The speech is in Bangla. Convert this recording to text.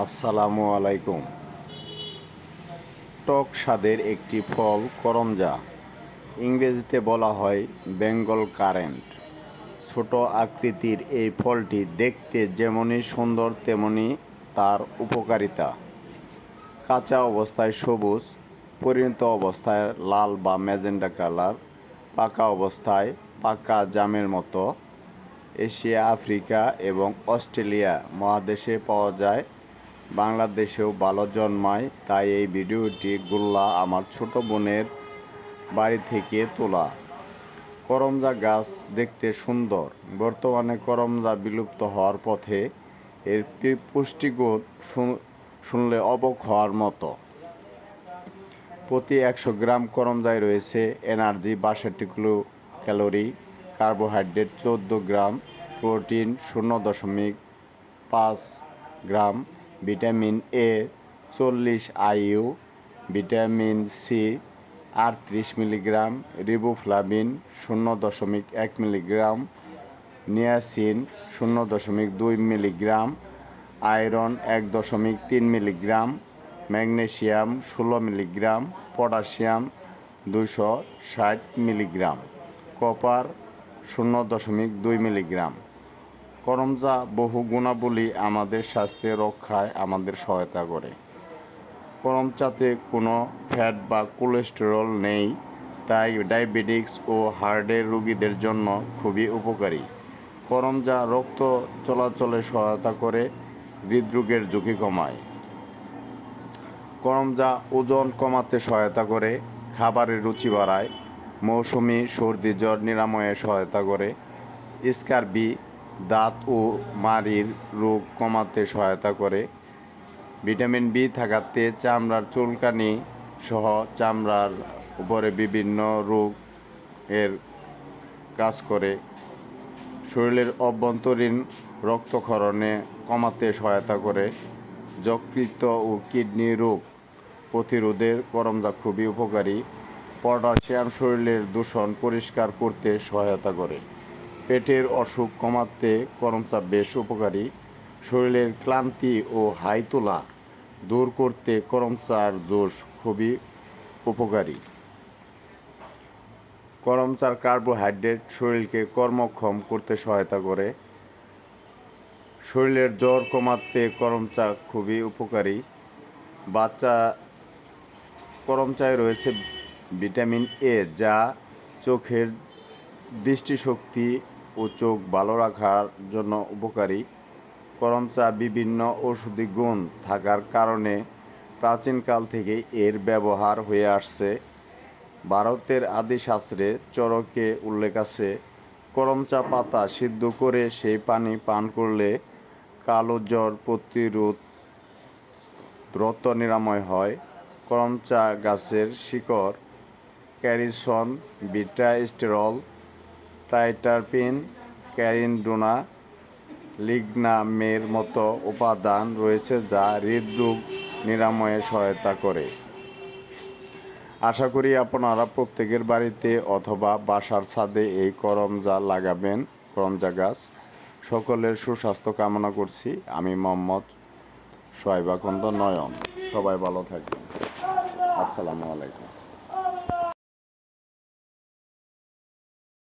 আসসালামু আলাইকুম। টক স্বাদের একটি ফল করমজা, ইংরেজিতে বলা হয় বেঙ্গল কারেন্ট। ছোট আকৃতির এই ফলটি দেখতে যেমনই সুন্দর তেমনি তার উপকারিতা। কাঁচা অবস্থায় সবুজ, পরিণত অবস্থায় লাল বা ম্যাজেন্টা কালার, পাকা অবস্থায় পাকা জামের মতো। এশিয়া, আফ্রিকা এবং অস্ট্রেলিয়া মহাদেশে পাওয়া যায়। বাংলাদেশেও ভালো জন্মায়, তাই এই ভিডিওটি আমার ছোট বোনের বাড়ি থেকে তোলা। করমজা গাছ দেখতে সুন্দর। বর্তমানে করমজা বিলুপ্ত হওয়ার পথে। এর পুষ্টিগুণ শুনলে অবাক হওয়ার মতো। প্রতি 100 গ্রাম করমজায় রয়েছে energy 62 calorie, carbohydrate 14 gram, protein 0.5 gram, vitamin A 40 IU, vitamin C 38 milligram, riboflavin 0.1 milligram, niacin 0.2 milligram, iron 1.3 milligram, magnesium 16 milligram, potassium 260 milligram, copper 0.2 milligram. করমজা বহু গুণাবলী আমাদের স্বাস্থ্য রক্ষায় আমাদের সহায়তা করে। করমচাতে কোনো ফ্যাট বা কোলেস্টেরল নেই, তাই ডায়াবেটিক্স ও হার্টের রোগীদের জন্য খুবই উপকারী। করমজা রক্ত চলাচলে সহায়তা করে, হৃদরোগের ঝুঁকি কমায়। করমজা ওজন কমাতে সহায়তা করে, খাবারের রুচি বাড়ায়, মৌসুমি সর্দি জ্বর নিরাময়ে সহায়তা করে, স্কারবি দাঁত ও মাড়ির রোগ কমাতে সহায়তা করে, ভিটামিন বি থাকাতে চামড়ার চুলকানি সহ চামড়ার উপরে বিভিন্ন রোগ এর কাজ করে, শরীরের অভ্যন্তরীণ রক্তক্ষরণে কমাতে সহায়তা করে, যকৃত ও কিডনি রোগ প্রতিরোধে করমজা খুবই উপকারী। পটাশিয়াম শরীরের দূষণ পরিষ্কার করতে সহায়তা করে। পেটের অসুখ কমাতে করমচা বেশ উপকারী। শরীরের ক্লান্তি ও হাই তোলা দূর করতে করমচার জুস খুবই উপকারী। করমচার কার্বোহাইড্রেট শরীরকে কর্মক্ষম করতে সহায়তা করে। শরীরের জ্বর কমাতে করমচা খুবই উপকারী। করমচায় রয়েছে ভিটামিন এ, যা চোখের দৃষ্টিশক্তি ও চোখ ভালো রাখার জন্য উপকারী। করমচা বিভিন্ন ঔষধি গুণ থাকার কারণে প্রাচীনকাল থেকেই এর ব্যবহার হয়ে আসছে। ভারতের আদিশাস্ত্রে চরকে উল্লেখ আছে, করমচা পাতা সিদ্ধ করে সেই পানি পান করলে কালো জ্বর প্রতিরোধ দ্রুত নিরাময় হয়। করমচা গাছের শিকড় ক্যারিসন, বিটা স্টেরল, ট্রাইটারপিন, ক্যারিডোনা, লিগনামের মতো উপাদান রয়েছে যা হৃদরোগ নিরাময়ে সহায়তা করে। আশা করি আপনারা প্রত্যেকের বাড়িতে অথবা বাসার ছাদে এই করমজা লাগাবেন, করমজা গাছ। সকলের সুস্বাস্থ্য কামনা করছি। আমি মোহাম্মদ সোহাইব আকন্দ নয়ন। সবাই ভালো থাকবেন। আসসালামু আলাইকুম।